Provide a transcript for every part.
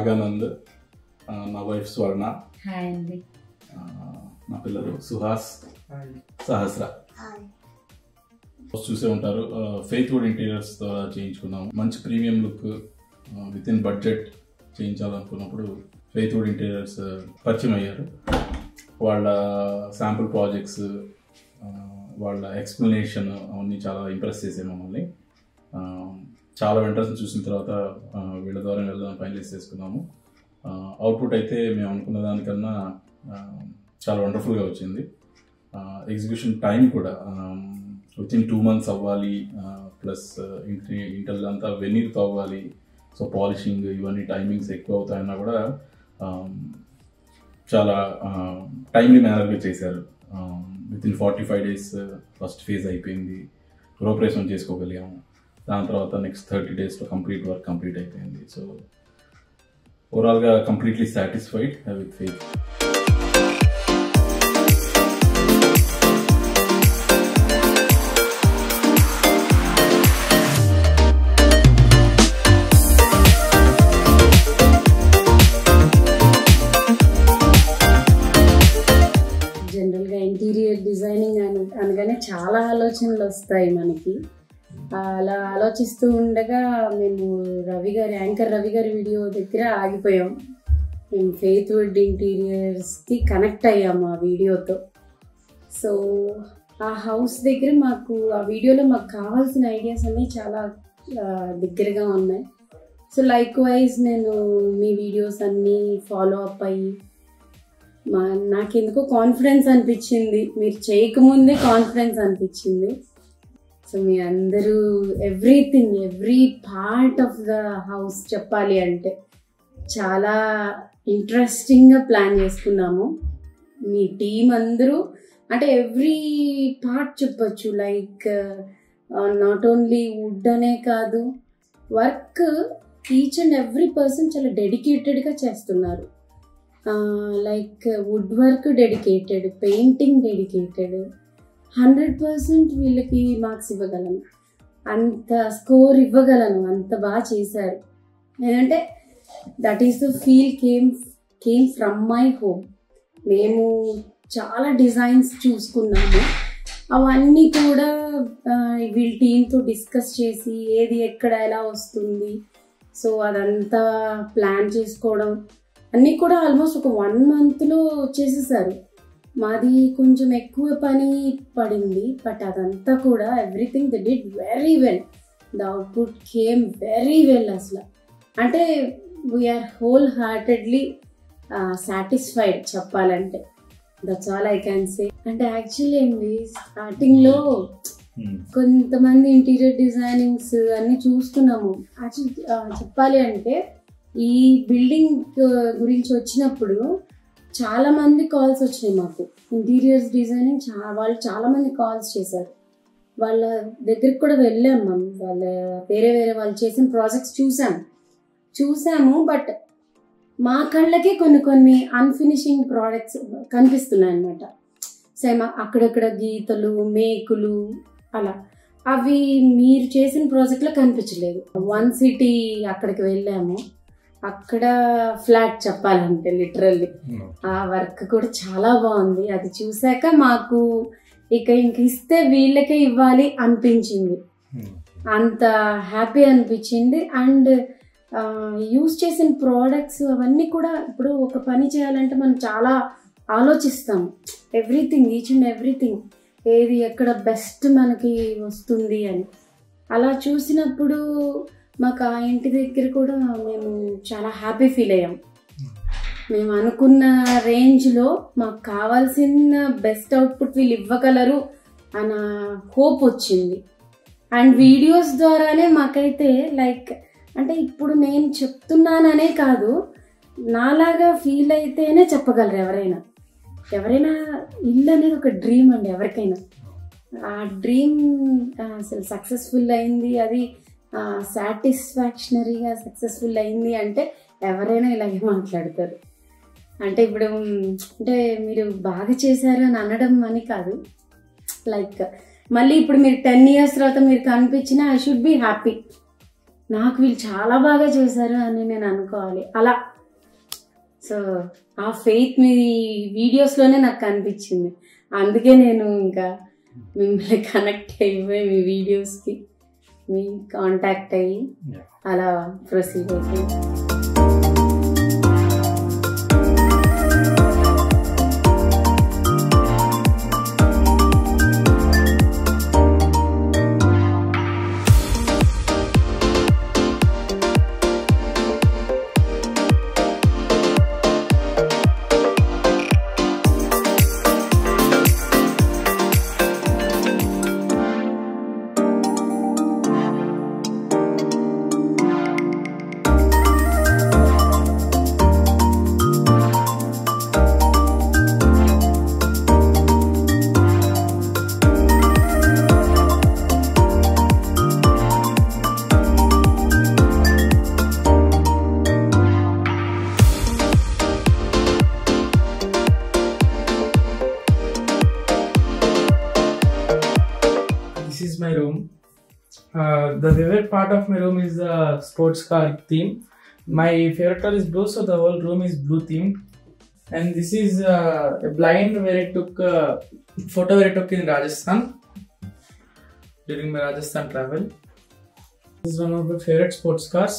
నాగానంద్, నా వైఫ్ స్వర్ణ, హాయ్ అండి, నా పిల్లలు సుహాస్, సహస్ర. చూసే ఉంటారు, ఫెయిత్ వుడ్ ఇంటీరియర్స్తో చేయించుకున్నాము. మంచి premium look within budget చేయించాలనుకున్నప్పుడు ఫెయిత్ వుడ్ ఇంటీరియర్స్ పరిచయం అయ్యారు. వాళ్ళ శాంపుల్ ప్రాజెక్ట్స్, వాళ్ళ ఎక్స్ప్లెనేషన్ అవన్నీ చాలా ఇంప్రెస్ చేసాయి మమ్మల్ని. చాలా వెంటర్స్ చూసిన తర్వాత వీళ్ళ ద్వారా వెళ్దాం ఫైనలైజ్ చేసుకున్నాము. అవుట్పుట్ అయితే మేము అనుకున్న దానికన్నా చాలా వండర్ఫుల్గా వచ్చింది. ఎగ్జిక్యూషన్ టైం కూడా వితిన్ 2 months అవ్వాలి, ప్లస్ ఇంటర్లో అంతా వెనీర్తో అవ్వాలి. సో పాలిషింగ్ ఇవన్నీ టైమింగ్స్ ఎక్కువ అవుతాయన్నా కూడా చాలా టైమ్లీ మేనర్గా చేశారు. వితిన్ 45 days ఫస్ట్ ఫేజ్ అయిపోయింది, రూపరేషన్ చేసుకోగలిగాము. దాని తర్వాత నెక్స్ట్ 30 daysలో వర్క్ కంప్లీట్ అయిపోయింది. సో ఓవరాల్గా కంప్లీట్లీ సాటిస్ఫైడ్ విత్ ఫెయిత్. జనరల్గా ఇంటీరియర్ డిజైనింగ్ అనగానే చాలా ఆలోచనలు వస్తాయి మనకి. అలా ఆలోచిస్తూ ఉండగా మేము యాంకర్ రవి గారి వీడియో దగ్గర ఆగిపోయాం. మేము ఫెయిత్ వుడ్ ఇంటీరియర్స్కి కనెక్ట్ అయ్యాము ఆ వీడియోతో. సో ఆ హౌస్ దగ్గర ఆ వీడియోలో మాకు కావాల్సిన ఐడియాస్ అన్నీ చాలా దగ్గరగా ఉన్నాయి. సో లైక్ వైజ్ నేను మీ వీడియోస్ అన్నీ ఫాలో అప్ అయ్యి నాకెందుకో కాన్ఫిడెన్స్ అనిపించింది, మీరు చేయకముందే కాన్ఫిడెన్స్ అనిపించింది. సో మీ అందరూ every part of the house చెప్పాలి అంటే చాలా ఇంట్రెస్టింగ్గా ప్లాన్ చేసుకున్నాము. మీ టీం అందరూ అంటే ఎవ్రీ పార్ట్ చెప్పచ్చు. లైక్ నాట్ ఓన్లీ వుడ్ అనే కాదు, work each and every person చాలా డెడికేటెడ్గా చేస్తున్నారు. Like wood work dedicated, painting dedicated. 100% వీళ్ళకి మార్క్స్ ఇవ్వగలను, అంత స్కోర్ ఇవ్వగలను, అంత బాగా చేశారు. ఎందుకంటే that is the feel came from my home. మేము చాలా డిజైన్స్ చూసుకున్నాము, అవన్నీ కూడా వీళ్ళ టీంతో డిస్కస్ చేసి ఏది ఎక్కడ ఎలా వస్తుంది, సో అదంతా ప్లాన్ చేసుకోవడం అన్నీ కూడా ఆల్మోస్ట్ ఒక 1 monthలో చేసేసారు. మాది కొంచెం ఎక్కువ పని పడింది, బట్ అదంతా కూడా everything they did very well. The output came very well. అసలు అంటే వీఆర్ హోల్ హార్టెడ్లీ సాటిస్ఫైడ్ చెప్పాలంటే. That's all I can say. అంటే యాక్చువల్లీ ఏంటి, స్టార్టింగ్లో కొంతమంది ఇంటీరియర్ డిజైనింగ్స్ అన్నీ చూస్తున్నాము. యాక్చువల్లీ చెప్పాలి అంటే ఈ బిల్డింగ్ గురించి వచ్చినప్పుడు చాలా మంది కాల్స్ వచ్చినాయి మాకు. ఇంటీరియర్స్ డిజైనింగ్ వాళ్ళు చాలా మంది కాల్స్ చేశారు. వాళ్ళ దగ్గరికి కూడా వెళ్ళాం మనం. వేరే వాళ్ళు చేసిన ప్రాజెక్ట్స్ చూసాము. బట్ మా కళ్ళకే కొన్ని అన్ఫినిషింగ్ ప్రోడక్ట్స్ కనిపిస్తున్నాయి అన్నమాట. సేమ్ అక్కడక్కడ గీతలు, మేకులు అలా. అవి మీరు చేసిన ప్రాజెక్ట్లో కనిపించలేదు. 1 city అక్కడికి వెళ్ళాము. అక్కడ ఫ్లాట్ చెప్పాలంటే లిటరల్లీ ఆ వర్క్ కూడా చాలా బాగుంది. అది చూసాక మాకు ఇంక ఇస్తే వీళ్ళకే ఇవ్వాలి అనిపించింది, అంత హ్యాపీ అనిపించింది. అండ్ యూజ్ చేసిన ప్రోడక్ట్స్ అవన్నీ కూడా, ఇప్పుడు ఒక పని చేయాలంటే మనం చాలా ఆలోచిస్తాం. ఎవ్రీథింగ్, ఈచ్ అండ్ ఎవ్రీథింగ్, ఏది ఎక్కడ బెస్ట్ మనకి వస్తుంది అని. అలా చూసినప్పుడు మాకు ఆ ఇంటి దగ్గర కూడా మేము చాలా హ్యాపీ ఫీల్ అయ్యాం. మేము అనుకున్న రేంజ్లో మాకు కావాల్సిన బెస్ట్ అవుట్పుట్ వీళ్ళు ఇవ్వగలరు అన్న హోప్ వచ్చింది. అండ్ వీడియోస్ ద్వారానే మాకైతే లైక్ అంటే ఇప్పుడు నేను చెప్తున్నాననే కాదు, నాలాగా ఫీల్ అయితేనే చెప్పగలరు ఎవరైనా. ఇల్లు అనేది ఒక డ్రీమ్ అండి ఎవరికైనా. ఆ డ్రీమ్ అసలు సక్సెస్ఫుల్ అయింది, అది సాటిస్ఫాక్షనరీగా సక్సెస్ఫుల్ అయింది అంటే ఎవరైనా ఇలాగే మాట్లాడతారు. అంటే ఇప్పుడు అంటే మీరు బాగా చేశారు అని అనడం అని కాదు, లైక్ మళ్ళీ ఇప్పుడు మీరు 10 years తర్వాత మీరు కనిపించినా ఐ షుడ్ బి హ్యాపీ. నాకు వీళ్ళు చాలా బాగా చేశారు అని నేను అనుకోవాలి. అలా సో ఆ ఫెయిత్ మీ వీడియోస్లోనే నాకు కనిపించింది. అందుకే నేను ఇంకా మిమ్మల్ని కనెక్ట్ అయిపోయి మీ వీడియోస్కి మీ కాంటాక్ట్ అయ్యి అలా ప్రొసీడ్ అయిపోయి. This is my room. The favorite part of my room is the sports car theme. My favorite color is blue, so the whole room is blue themed. And this is a blind where I took photo where I took in Rajasthan during my Rajasthan travel. This is one of my favorite sports cars,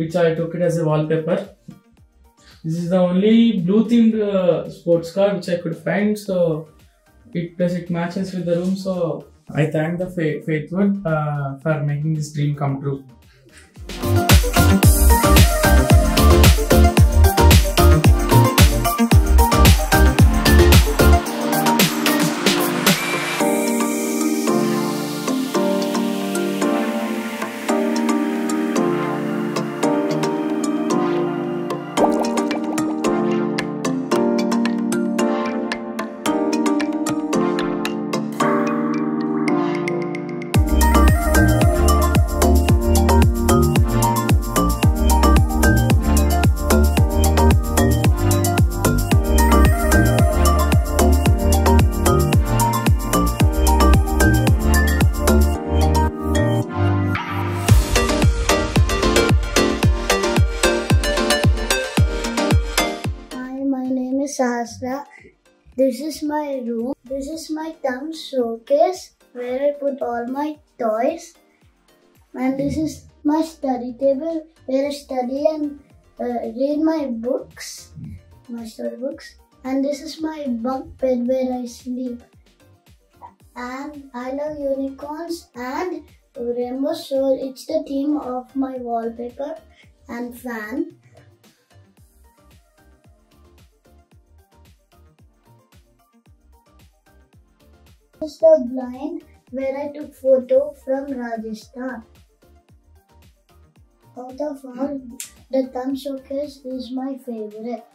which I took it as a wallpaper. This is the only blue themed sports car which I could find, so it matches with the room. So I thank the Faithwood for making this dream come true. Sahasra. This is my room. This is my thumb showcase where I put all my toys. And this is my study table where I study and read my books, my storybooks. And this is my bunk bed where I sleep. And I love unicorns and rainbow, so it's the theme of my wallpaper and fan. This is the blind where I took photo from Rajasthan. Out of all, the thumb showcase is my favorite.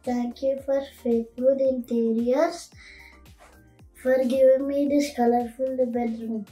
Thank you for Faithwood Interiors for giving me this colorful bedroom.